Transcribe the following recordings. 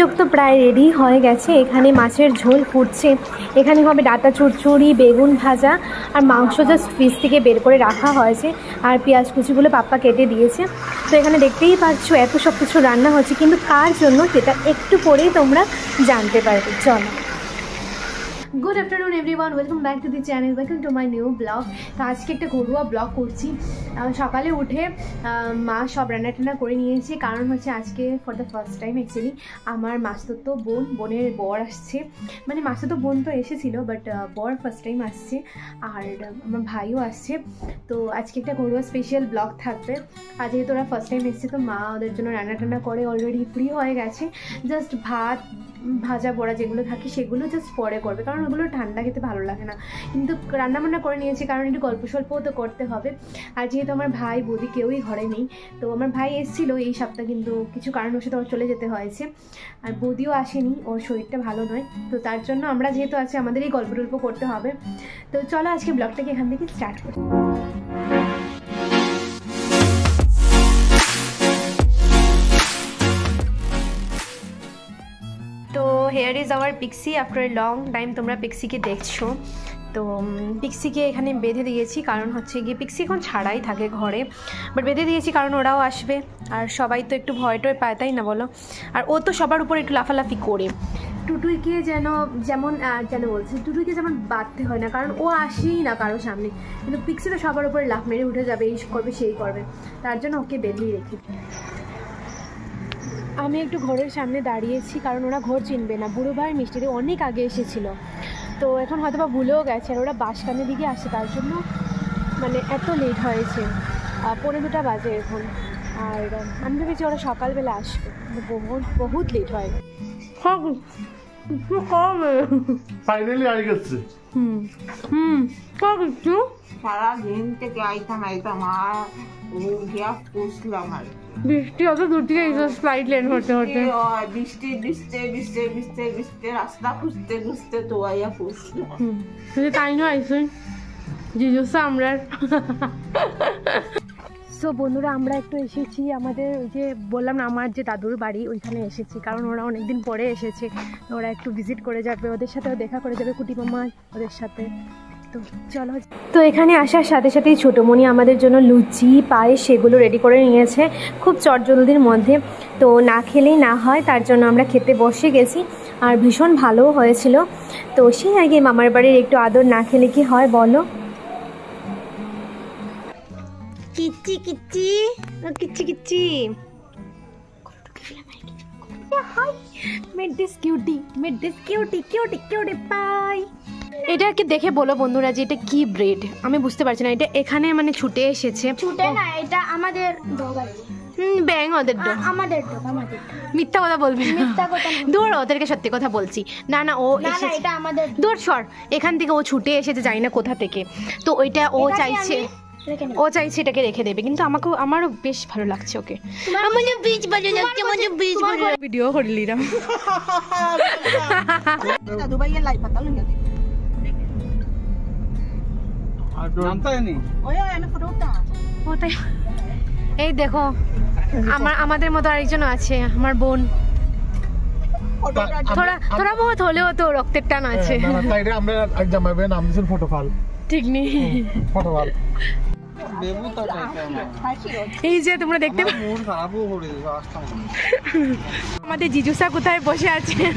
টুক তো প্রায় রেডি হয়ে গেছে। এখানে মাছের ঝোল ফুটছে, এখানে হবে ডাঁটা চচ্চড়ি, বেগুন ভাজা আর মাংস জাস্ট ফ্রিজ থেকে বের করে রাখা হয়েছে, আর পেঁয়াজ কুচিগুলো পাপ্পা কেটে দিয়েছে। তো এখানে দেখতেই পাচ্ছ এত সব কিছু রান্না হচ্ছে, কিন্তু কার জন্য সেটা একটু পরেই তোমরা জানতে পারবে। চলো। Good afternoon everyone, welcome back to the channel, welcome to my new blog. তো আজকে একটা ঘরোয়া ব্লগ করছি। সকালে উঠে মা সব রান্না করে নিয়েছে, কারণ হচ্ছে আজকে for the first time actually আমার মাসতুতো বোনের বর আসছে। মানে মাসতুতো বোন তো এসেছিল, বাট বর ফার্স্ট টাইম আসছে, আর আমার ভাইও আসছে। তো আজকে একটা ঘরোয়া স্পেশাল ব্লগ থাকবে। আর যেহেতু ওরা ফার্স্ট টাইম এসছে, তো মা ওদের জন্য রান্না করে অলরেডি ফ্রি হয়ে গেছে। জাস্ট ভাত ভাজা পোড়া যেগুলো থাকে সেগুলো জাস্ট পরে করবে, কারণ ওগুলো ঠান্ডা খেতে ভালো লাগে না। কিন্তু রান্নাবান্না করে নিয়েছি, কারণ একটু গল্প স্বল্পও তো করতে হবে। আর যেহেতু আমার ভাই বৌদি কেউই ঘরে নেই, তো আমার ভাই এসেছিলো এই সপ্তাহ, কিন্তু কিছু কারণবশত ওর চলে যেতে হয়েছে। আর বৌদিও আসেনি, ওর শরীরটা ভালো নয়, তো তার জন্য আমরা যেহেতু আছি আমাদের এই গল্প টল্প করতে হবে। তো চলো আজকে ব্লগটাকে এখান থেকে স্টার্ট করি। তো hair is our Pixie after a long time. তোমরা পিক্সিকে দেখছো, তো পিক্সিকে এখানে বেঁধে দিয়েছি, কারণ হচ্ছে গিয়ে পিক্সি এখন ছাড়াই থাকে ঘরে, বাট বেঁধে দিয়েছি কারণ ওরাও আসবে, আর সবাই তো একটু ভয় টয় পায়, তাই না বলো? আর ও তো সবার উপর একটু লাফালাফি করে। টুটুইকে যেন বলছে টুটুইকে যেমন বাঁধতে হয় না, কারণ ও আসেই না কারো সামনে, কিন্তু পিক্সি তো সবার উপরে লাফ মেরে উঠে যাবে, এই করবে সেই করবে, তার জন্য ওকে বেঁধেই রেখে। আমি একটু ঘরের সামনে দাঁড়িয়েছি, কারণ ওরা ঘর চিনবে না। বুড়ো ভাই মিষ্টিতে অনেক আগে এসেছিল, তো এখন হয়তো বা ভুলেও গেছে, আর ওরা বাসকানের দিকে আসে, তার জন্য মানে এত লেট হয়েছে। 2:45 বাজে এখন, আর আমি ভেবেছি ওরা সকালবেলা আসবে, বহুত লেট হয়। ফাইনালি আই গেছে। কিছু সারাদিন থেকে আইতাম আর গিয়া পুষলাম আর বৃষ্টি অত দূর থেকে ফ্লাইট লেট হতে বৃষ্টি রাস্তা খুঁজতে তো আইয়া পুষলাম। তাই নয় জিজুসা আমরা। সো বন্ধুরা, আমরা একটু এসেছি আমাদের ওই যে বললাম না আমার যে দাদুর বাড়ি, ওইখানে এসেছি, কারণ ওরা অনেকদিন পরে এসেছে, ওরা একটু ভিজিট করে যাবে, ওদের সাথেও দেখা করে যাবে, কুটি মামা ওদের সাথে। তো চলো। তো এখানে আসার সাথে সাথেই ছোটোমণি আমাদের জন্য লুচি পায়েস সেগুলো রেডি করে নিয়েছে খুব চটজলদির মধ্যে। তো না খেলেই না হয়, তার জন্য আমরা খেতে বসে গেছি, আর ভীষণ ভালোও হয়েছিল। তো সেই আগে মামার বাড়ির একটু আদর না খেলে কি হয় বলো? কিচ্ছি কিচ্ছি কিচ্ছি কিচ্ছি এটাকে দেখে বলো বন্ধুরা যে এটা কি ব্রেড, আমি বুঝতে পারছি না। এটা এখানে মানে ছুটে এসেছে, ছুটে না, এটা আমাদের ব্যাং ওদের আমাদের মিথ্যা কথা বলবি, দূর, ওদেরকে সত্যি কথা বলছি। না ও এসেছে, এটা আমাদের দূর সর, এখান থেকে ও ছুটে এসেছে, জানি না কোথা থেকে। তো ওইটা ও চাইছে এটাকে রেখে দেবে, কিন্তু আমারও বেশ ভালো লাগছে ওকে। আমাদের বীজ ভালো লাগছে, আমাদের বীজ ভালো লাগছে। ভিডিও করলি না দাদু ভাইয়ের লাইফ পাতা লইয়া দে এই দেখো আমাদের মতো আরেকজন আছে, আমার বোন। থোড়া বহুত হলেও তো রক্তের টান আছে। ঠিক নেই, এই যে তোমরা দেখতে আমাদের জিজুসা কোথায় বসে আছেন,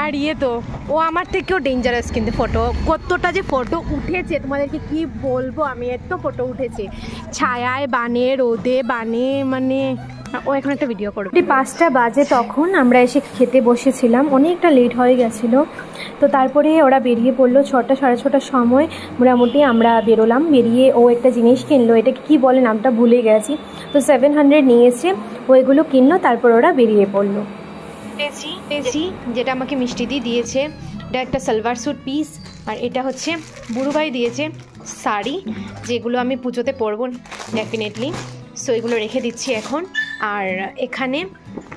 আর ইয়ে তো ও আমার থেকেও ডেঞ্জারাস, কিন্তু ফটো কতটা যে ফটো উঠেছে তোমাদেরকে কি বলবো, আমি এত ফটো উঠেছে, ছায়ায় বানে, রোদে বানে, মানে ও এখন একটা ভিডিও করবে। 5টা বাজে তখন আমরা এসে খেতে বসেছিলাম, অনেকটা লেট হয়ে গেছিলো। তো তারপরে ওরা বেরিয়ে পড়লো 6টা সাড়ে 6টার সময় মোটামুটি আমরা বেরোলাম। বেরিয়ে ও একটা জিনিস কিনলো, এটাকে কি বলে নামটা ভুলে গেছি, তো 700 নিয়েছে, ওইগুলো কিনলো, তারপর ওরা বেরিয়ে পড়লো। পেয়েছি যেটা আমাকে মিষ্টি দিয়েছে, এটা একটা সালোয়ার স্যুট পিস, আর এটা হচ্ছে বুড়ুভাই দিয়েছে শাড়ি, যেগুলো আমি পুজোতে পরবো ডেফিনেটলি। সো এগুলো রেখে দিচ্ছি এখন। আর এখানে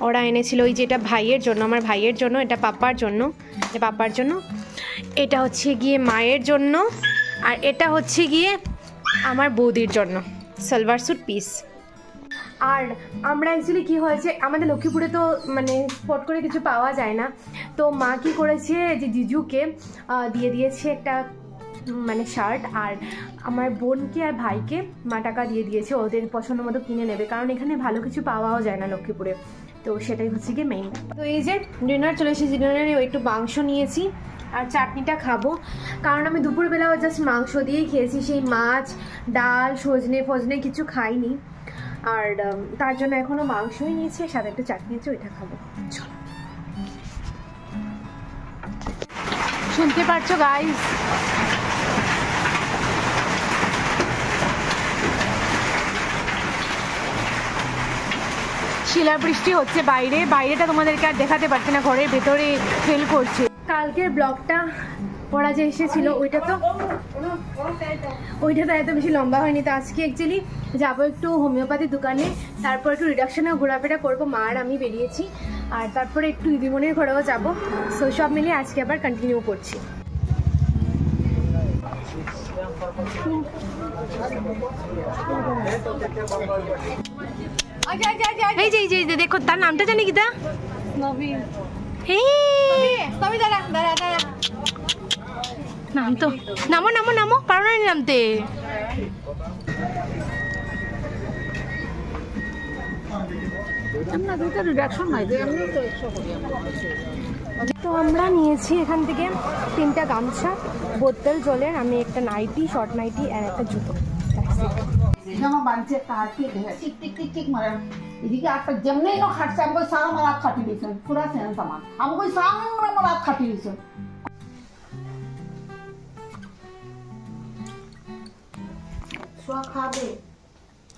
ওরা এনেছিল ওই যেটা ভাইয়ের জন্য, আমার ভাইয়ের জন্য, এটা পাপার জন্য, এটা হচ্ছে গিয়ে মায়ের জন্য, আর এটা হচ্ছে গিয়ে আমার বৌদির জন্য সালোয়ার স্যুট পিস। আর আমরা অ্যাকচুয়ালি কী হয়েছে, আমাদের লক্ষ্মীপুরে তো মানে স্পট করে কিছু পাওয়া যায় না, তো মা কী করেছে যে জিজুকে দিয়ে দিয়েছে একটা মানে শার্ট, আর আমার বোনকে আর ভাইকে মা টাকা দিয়ে দিয়েছে ওদের পছন্দ মতো কিনে নেবে, কারণ এখানে ভালো কিছু পাওয়াও যায় না লক্ষ্মীপুরে, তো সেটাই হচ্ছে কি মেইন। তো এই যে ডিনার চলে এসেছি, ডিনারে একটু মাংস নিয়েছি আর চাটনিটা খাবো, কারণ আমি দুপুরবেলাও জাস্ট মাংস দিয়েই খেয়েছি, সেই মাছ ডাল সজনে ফজনে কিছু খাইনি, আর তার জন্য এখনও মাংসই নিয়েছি, সাথে একটা চাটনি আছে ওইটা খাবো। চলো, শুনতে পারছো গাইস, শিলাবৃষ্টি হচ্ছে বাইরে, বাইরেটা তোমাদেরকে আর দেখাতে পারছি না, ঘরের ভেতরে ফেল করছে। কালকের ব্লগটা ওরা যে এসেছিল ওইটা তো এত বেশি লম্বা হয়নি, তো আজকে অ্যাকচুয়ালি যাবো একটু হোমিওপ্যাথি দোকানে, তারপর একটু রিডাকশনে ঘোরাফেরা করবো, মা আর আমি বেরিয়েছি, আর তারপরে একটু দিদিমণির ঘরেও যাবো, সো সব মিলিয়ে আজকে আবার কন্টিনিউ করছি। এই যে দেখো, তার নামটা জানি কি তা নাম তো, নামো নামো নামো, পারো না নামতে। তো আমরা নিয়েছি এখান থেকে 3টা গামছা, বোতল জলের, আমি একটা নাইটি, শর্ট নাইটি আর একটা জুতো। এদিকে একটা যেমনি খাটছে আমি কই সারা মালাত খাটি দিয়েছেন, পুরা সেন সামান আমি কই সারা মালাত খাটি দিয়েছেন।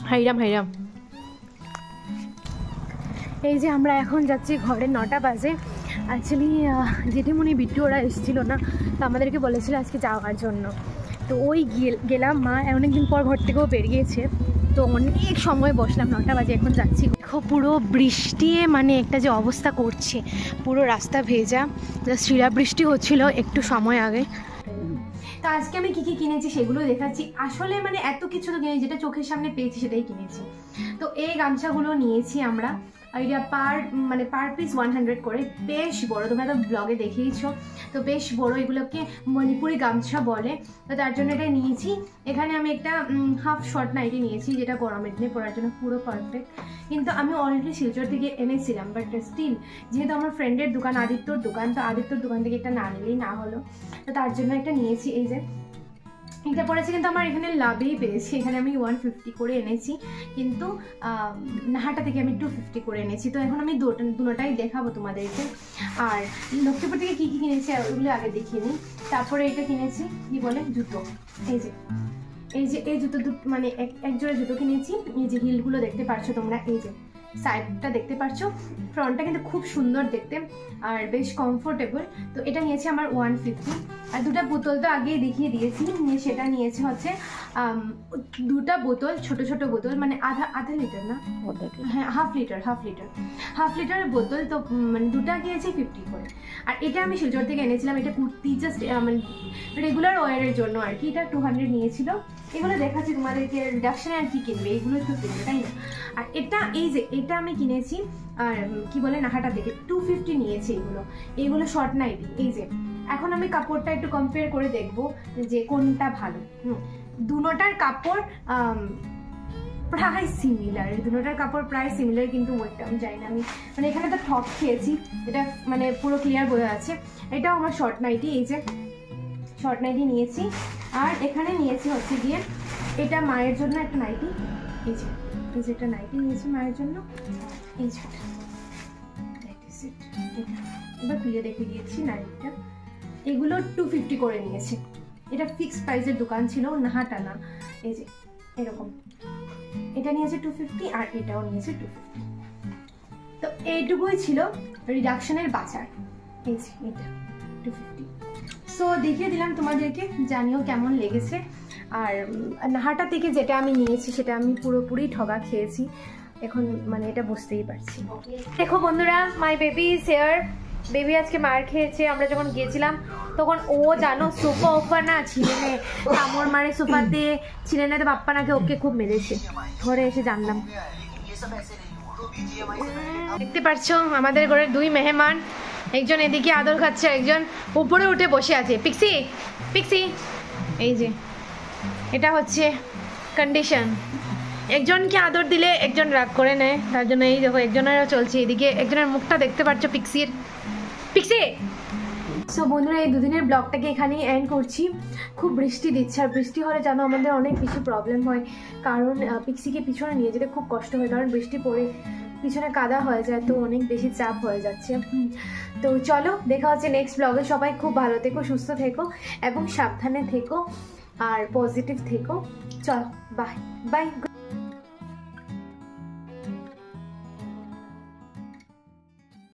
হাইরাম এই যে আমরা এখন যাচ্ছি ঘরে, 9টা বাজে। অ্যাকচুয়ালি জেঠিমণি বিট্টু ওরা এসেছিলো না, তো আমাদেরকে বলেছিল আজকে যাওয়ার জন্য, তো ওই গেলাম, মা অনেকদিন পর ঘর থেকেও বেরিয়েছে, তো অনেক সময় বসলাম, 9টা বাজে এখন যাচ্ছি। দেখো পুরো বৃষ্টিয়ে মানে একটা যে অবস্থা করছে, পুরো রাস্তা ভেজা, জাস্ট শিলাবৃষ্টি হচ্ছিল একটু সময় আগে। তো আজকে আমি কী কী কিনেছি সেগুলো দেখাচ্ছি, আসলে মানে এত কিছু তো কিনেছি, যেটা চোখের সামনে পেয়েছি সেটাই কিনেছি। তো এই গামছাগুলো নিয়েছি আমরা, এটা পার পিস 100 করে, বেশ বড়, তোমরা তো ব্লগে দেখিয়েছো, তো বেশ বড়, এগুলোকে মণিপুরি গামছা বলে, তো তার জন্য এটা নিয়েছি। এখানে আমি একটা হাফ শর্ট নাইটি নিয়েছি, যেটা গরমের দিনে পরার জন্য পুরো পারফেক্ট, কিন্তু আমি অলরেডি শিলচর থেকে এনেছিলাম, বাট স্টিল যেহেতু আমার ফ্রেন্ডের দোকান, আদিত্যর দোকান, তো আদিত্যর দোকান থেকে একটা না নিলেই না হলো, তো তার জন্য একটা নিয়েছি। এই যে এটা পড়েছে, কিন্তু আমার এখানে লাভেই পেয়েছি, এখানে আমি 150 করে এনেছি, কিন্তু নাহাটা থেকে আমি 250 করে এনেছি। তো এখন আমি দুটোটাই দেখাবো তোমাদেরকে। আর লক্ষ্মীপুর থেকে কী কী কিনেছি ওগুলো আগে দেখিয়ে নিই, তারপরে এটা কিনেছি কি বলে জুতো, এই জুতো মানে এক জোড়া জুতো কিনেছি। এই যে হিলগুলো দেখতে পাচ্ছ তোমরা, এই যে সাইডটা দেখতে পাচ্ছ, ফ্রন্টটা কিন্তু খুব সুন্দর দেখতে আর বেশ কমফোর্টেবল। তো এটা নিয়েছি আমার 150। আর দুটো বোতল তো আগেই দেখিয়ে দিয়েছি, সেটা নিয়েছে হচ্ছে 2টা বোতল, ছোট ছোট বোতল, মানে আধা লিটার না, হ্যাঁ হাফ লিটার বোতল, তো মানে দুটা গিয়েছে 50 করে। আর এটা আমি শিলচর থেকে এনেছিলাম, এটা কুর্তি জাস্ট মানে রেগুলার ওয়ারের জন্য আর কি, এটা 200 নিয়েছিল। এগুলো দেখাচ্ছি তোমাদেরকে, রিডাকশনে আর কি কিনবে, এগুলো একটু কিনবে, তাই না। আর এটা এই যে এটা আমি কিনেছি আর কি বলে নাহাটা থেকে 250 নিয়েছি। এগুলো শর্ট নাইটি। এই যে এখন আমি কাপড়টা একটু কম্পেয়ার করে দেখবো যে কোনটা ভালো। দুটোটার কাপড় প্রায় সিমিলার, কিন্তু ওইটা আমি জানি না, আমি মানে এখানে তো ঠক খেয়েছি, এটা মানে পুরো ক্লিয়ার বোঝা যাচ্ছে। এটাও আমার শর্ট নাইটি, এই যে শর্ট নাইটি নিয়েছি। আর এখানে নিয়েছি হচ্ছে গিয়ে এটা মায়ের জন্য একটা নাইটি, এই যে একটা নাইটি নিয়েছি মায়ের জন্য, এই যে এবার খুলে দেখে দিয়েছি নাইটিটা। এগুলো 250 করে নিয়েছি, এটা ফিক্সড প্রাইসের দোকান ছিল, নাহাটা না। এই যে এরকম এটা নিয়েছে 250 আর এটাও নিয়েছে 250। তো এইটুকুই ছিল রিডাকশনের বাজার, এই যে এটা 250। সো দেখিয়ে দিলাম তোমাদেরকে, জানিও কেমন লেগেছে। আর নাহাটা থেকে যেটা আমি নিয়েছি সেটা আমি পুরোপুরি ঠগা খেয়েছি, এখন মানে এটা বুঝতেই পারছি। দেখো বন্ধুরা, my baby is here. Baby আজকে মার খেয়েছে। আমরা যখন গিয়েছিলাম তখন ও জানো সোফা ওফা না ছিলেনে, কামড় মারে সোফাতে ছিলেনে, তো বাপ্পা নাকি ওকে খুব মেরেছে। ঘরে এসে জানলাম দেখতে পাচ্ছ আমাদের ঘরের দুই মেহমান, একজন এদিকে আদর খাচ্ছে, একজন উপরে উঠে বসে আছে। পিক্সি পিক্সি, এই যে এটা হচ্ছে কন্ডিশন, একজনকে আদর দিলে একজন রাগ করে নেয়, তার জন্য এই দেখো একজনেরও চলছে। এদিকে একজনের মুখটা দেখতে পাচ্ছ পিক্সির। পিক্সি। সো বন্ধুরা, এই দুদিনের ব্লগটাকে এখানেই এন্ড করছি। খুব বৃষ্টি দিচ্ছে, আর বৃষ্টি হলে জানো আমাদের অনেক বেশি প্রবলেম হয়, কারণ পিক্সিকে পিছনে নিয়ে যেতে খুব কষ্ট হয়, কারণ বৃষ্টি পড়ে পিছনে কাদা হয়ে যায়, তো অনেক বেশি চাপ হয়ে যাচ্ছে। তো চলো দেখা হচ্ছে নেক্সট ব্লগে। সবাই খুব ভালো থেকো, সুস্থ থেকো এবং সাবধানে থেকো আর পজিটিভ থেকো। চলো বাই বাই।